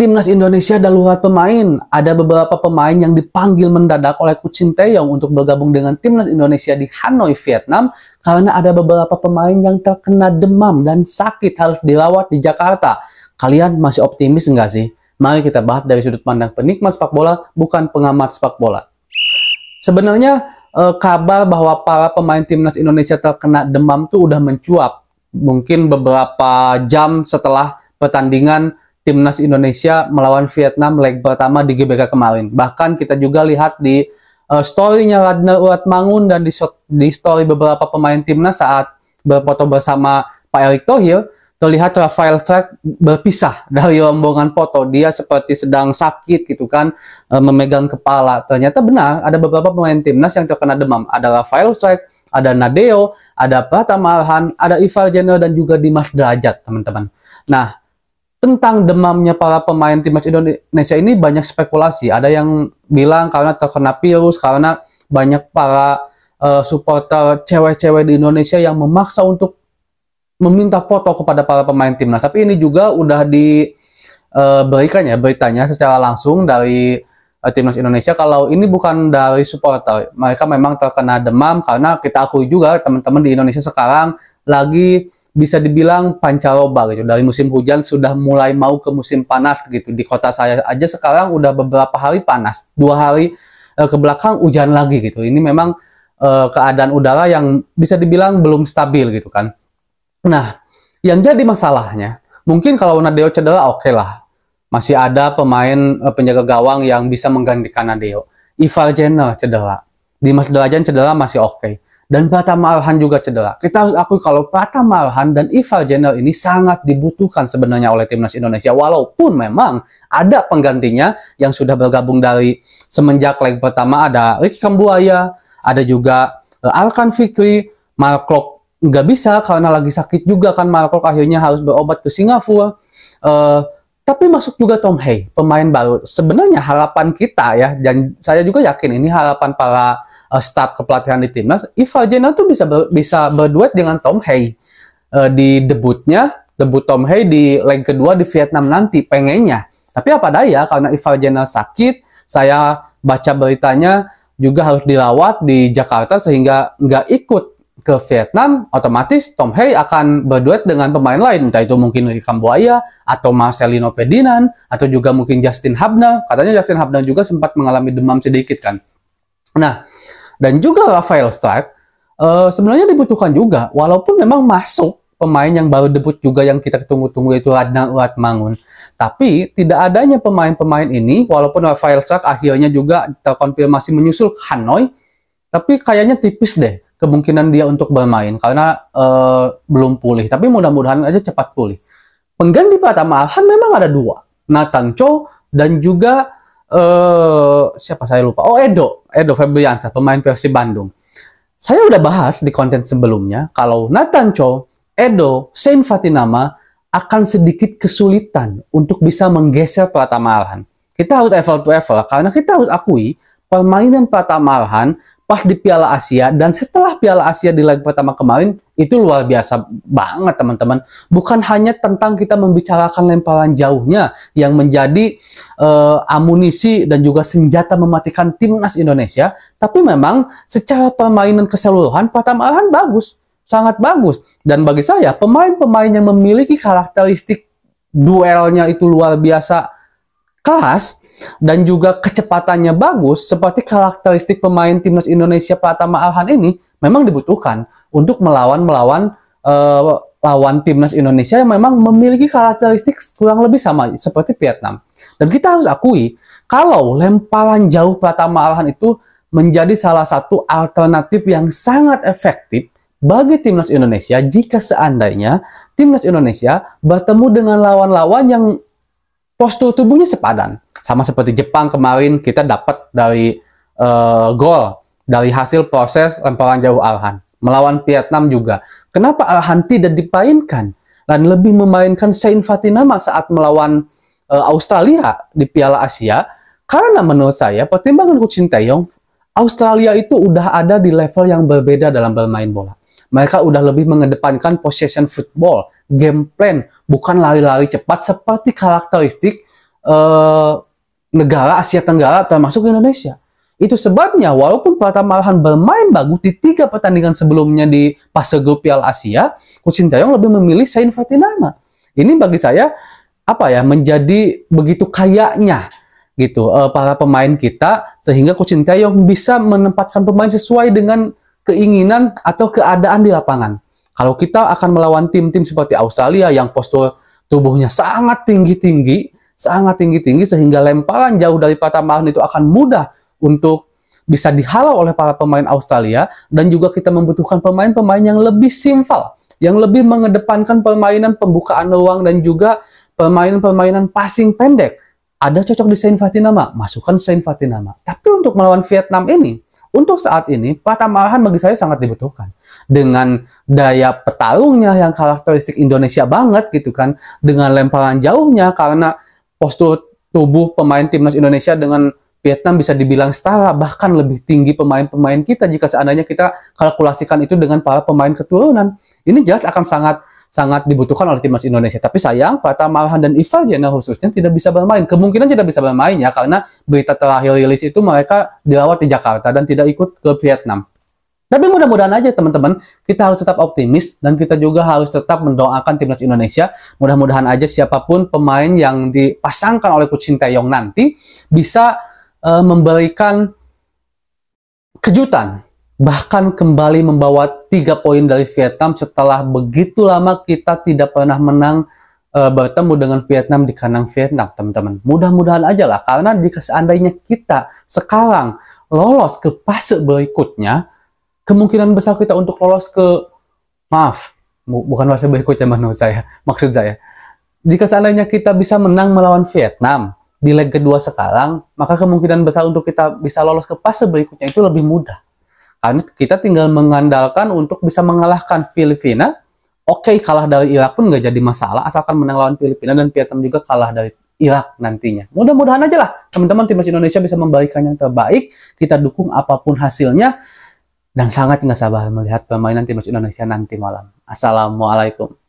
Timnas Indonesia darurat pemain. Ada beberapa pemain yang dipanggil mendadak oleh Coach Sinteyong untuk bergabung dengan Timnas Indonesia di Hanoi, Vietnam, karena ada beberapa pemain yang terkena demam dan sakit harus dirawat di Jakarta. Kalian masih optimis nggak sih? Mari kita bahas dari sudut pandang penikmat sepak bola, bukan pengamat sepak bola. Sebenarnya kabar bahwa para pemain Timnas Indonesia terkena demam tuh udah mencuap. Mungkin beberapa jam setelah pertandingan Timnas Indonesia melawan Vietnam leg pertama di GBK kemarin. Bahkan kita juga lihat di story-nya Radna Uatmangun dan di story beberapa pemain Timnas saat berfoto bersama Pak Erick Thohir, terlihat Rafael Struijk berpisah dari rombongan foto. Dia seperti sedang sakit gitu kan, memegang kepala. Ternyata benar, ada beberapa pemain Timnas yang terkena demam. Ada Rafael Struijk, ada Nadeo, ada Pratama Arhan, ada Ivar Jenner, dan juga Dimas Derajat, teman-teman. Nah, tentang demamnya para pemain Timnas Indonesia ini banyak spekulasi. Ada yang bilang karena terkena virus, karena banyak para supporter cewek-cewek di Indonesia yang memaksa untuk meminta foto kepada para pemain Timnas. Tapi ini juga udah diberikan ya beritanya secara langsung dari Timnas Indonesia kalau ini bukan dari supporter. Mereka memang terkena demam karena kita akui juga teman-teman di Indonesia sekarang lagi bisa dibilang pancaroba gitu. Dari musim hujan sudah mulai mau ke musim panas gitu. Di kota saya aja sekarang udah beberapa hari panas. 2 hari ke belakang hujan lagi gitu. Ini memang keadaan udara yang bisa dibilang belum stabil gitu kan. Nah, yang jadi masalahnya, mungkin kalau Nadeo cedera oke lah. Masih ada pemain penjaga gawang yang bisa menggantikan Nadeo. Ivar Jenner cedera. Dimas Derajat cedera masih oke. Dan Pratama Arhan juga cedera. Kita harus akui kalau Pratama Arhan dan Ivar Jenner ini sangat dibutuhkan sebenarnya oleh Timnas Indonesia. Walaupun memang ada penggantinya yang sudah bergabung dari semenjak leg pertama. Ada Ricky Kambuaya, ada juga Arkan Fikri, Mark Klok nggak bisa karena lagi sakit juga kan. Mark Klok akhirnya harus berobat ke Singapura. Tapi masuk juga Tom Hey, pemain baru. Sebenarnya harapan kita ya, dan saya juga yakin ini harapan para staf kepelatihan di Timnas, Ivar Jenner tuh bisa berduet dengan Tom Hey di debut Tom Hey di leg kedua di Vietnam nanti, pengennya. Tapi apa daya, karena Ivar Jenner sakit, saya baca beritanya juga harus dirawat di Jakarta sehingga nggak ikut ke Vietnam. Otomatis Tom Hey akan berduet dengan pemain lain, entah itu mungkin Ricky Kambuaya atau Marcelino Ferdinand atau juga mungkin Justin Hubner. Katanya Justin Hubner juga sempat mengalami demam sedikit kan. Nah, dan juga Rafael Struijk sebenarnya dibutuhkan juga, walaupun memang masuk pemain yang baru debut juga yang kita tunggu-tunggu itu Radna Uatmangun. Tapi tidak adanya pemain-pemain ini, walaupun Rafael Struijk akhirnya juga terkonfirmasi menyusul Hanoi, tapi kayaknya tipis deh kemungkinan dia untuk bermain karena belum pulih. Tapi mudah-mudahan aja cepat pulih. Pengganti Pratama Arhan memang ada 2, Nathan Chow dan juga siapa saya lupa. Oh, Edo Febriansyah, pemain Persib Bandung. Saya udah bahas di konten sebelumnya kalau Nathan Chow, Edo, Sain Fatinama akan sedikit kesulitan untuk bisa menggeser Pratama Arhan. Kita harus apple to apple karena kita harus akui permainan Pratama Arhan pas di Piala Asia dan setelah Piala Asia di leg pertama kemarin itu luar biasa banget teman-teman. Bukan hanya tentang kita membicarakan lemparan jauhnya yang menjadi amunisi dan juga senjata mematikan Timnas Indonesia, tapi memang secara permainan keseluruhan Pratama Arhan bagus, sangat bagus. Dan bagi saya pemain-pemain yang memiliki karakteristik duelnya itu luar biasa keras dan juga kecepatannya bagus, seperti karakteristik pemain Timnas Indonesia Pratama Arhan ini memang dibutuhkan untuk melawan lawan Timnas Indonesia yang memang memiliki karakteristik kurang lebih sama seperti Vietnam. Dan kita harus akui kalau lemparan jauh Pratama Arhan itu menjadi salah satu alternatif yang sangat efektif bagi Timnas Indonesia jika seandainya Timnas Indonesia bertemu dengan lawan-lawan yang postur tubuhnya sepadan. Sama seperti Jepang kemarin kita dapat dari gol dari hasil proses lemparan jauh Arhan. Melawan Vietnam juga. Kenapa Arhan tidak dimainkan dan lebih memainkan Sain Fatinama saat melawan Australia di Piala Asia? Karena menurut saya pertimbangan Coach Sinteyong, Australia itu udah ada di level yang berbeda dalam bermain bola. Mereka udah lebih mengedepankan possession football, game plan, bukan lari-lari cepat seperti karakteristik eh, negara Asia Tenggara termasuk Indonesia. Itu sebabnya walaupun Pratama Arhan bermain bagus di 3 pertandingan sebelumnya di fase grup Piala Asia, Coach Sinteyong lebih memilih Zain Fatinama. Ini bagi saya menjadi begitu kayaknya gitu para pemain kita, sehingga Coach Sinteyong bisa menempatkan pemain sesuai dengan keinginan atau keadaan di lapangan. Kalau kita akan melawan tim-tim seperti Australia yang postur tubuhnya sangat tinggi-tinggi sehingga lemparan jauh dari Pratama Arhan itu akan mudah untuk bisa dihalau oleh para pemain Australia, dan juga kita membutuhkan pemain-pemain yang lebih simpel, yang lebih mengedepankan permainan pembukaan ruang dan juga permainan passing pendek. Ada cocok di Zain Fatinama, masukkan Zain Fatinama. Tapi untuk melawan Vietnam ini, untuk saat ini, Pratama Arhan bagi saya sangat dibutuhkan. Dengan daya petarungnya yang karakteristik Indonesia banget gitu kan, dengan lemparan jauhnya, karena postur tubuh pemain timnas Indonesia dengan Vietnam bisa dibilang setara, bahkan lebih tinggi pemain-pemain kita jika seandainya kita kalkulasikan itu dengan para pemain keturunan. Ini jelas akan sangat dibutuhkan oleh timnas Indonesia. Tapi sayang, Pratama Arhan dan Ivar Jenner khususnya tidak bisa bermain. Kemungkinan tidak bisa bermain ya, karena berita terakhir rilis itu mereka dirawat di Jakarta dan tidak ikut ke Vietnam. Tapi mudah-mudahan aja teman-teman, kita harus tetap optimis dan kita juga harus tetap mendoakan timnas Indonesia. Mudah-mudahan aja siapapun pemain yang dipasangkan oleh Coach Sinteyong nanti bisa memberikan kejutan, bahkan kembali membawa 3 poin dari Vietnam setelah begitu lama kita tidak pernah menang bertemu dengan Vietnam di kandang Vietnam, teman-teman. Mudah-mudahan aja lah, karena jika seandainya kita sekarang lolos ke fase berikutnya, kemungkinan besar kita untuk lolos ke, bukan fase berikutnya maksud saya, jika seandainya kita bisa menang melawan Vietnam di leg kedua sekarang, maka kemungkinan besar untuk kita bisa lolos ke fase berikutnya itu lebih mudah. Karena kita tinggal mengandalkan untuk bisa mengalahkan Filipina. Oke, kalah dari Irak pun nggak jadi masalah, asalkan menang lawan Filipina, dan Vietnam juga kalah dari Irak nantinya. Mudah-mudahan aja lah, teman-teman timnas Indonesia bisa memberikan yang terbaik. Kita dukung apapun hasilnya, dan sangat nggak sabar melihat permainan timnas Indonesia nanti malam. Assalamualaikum.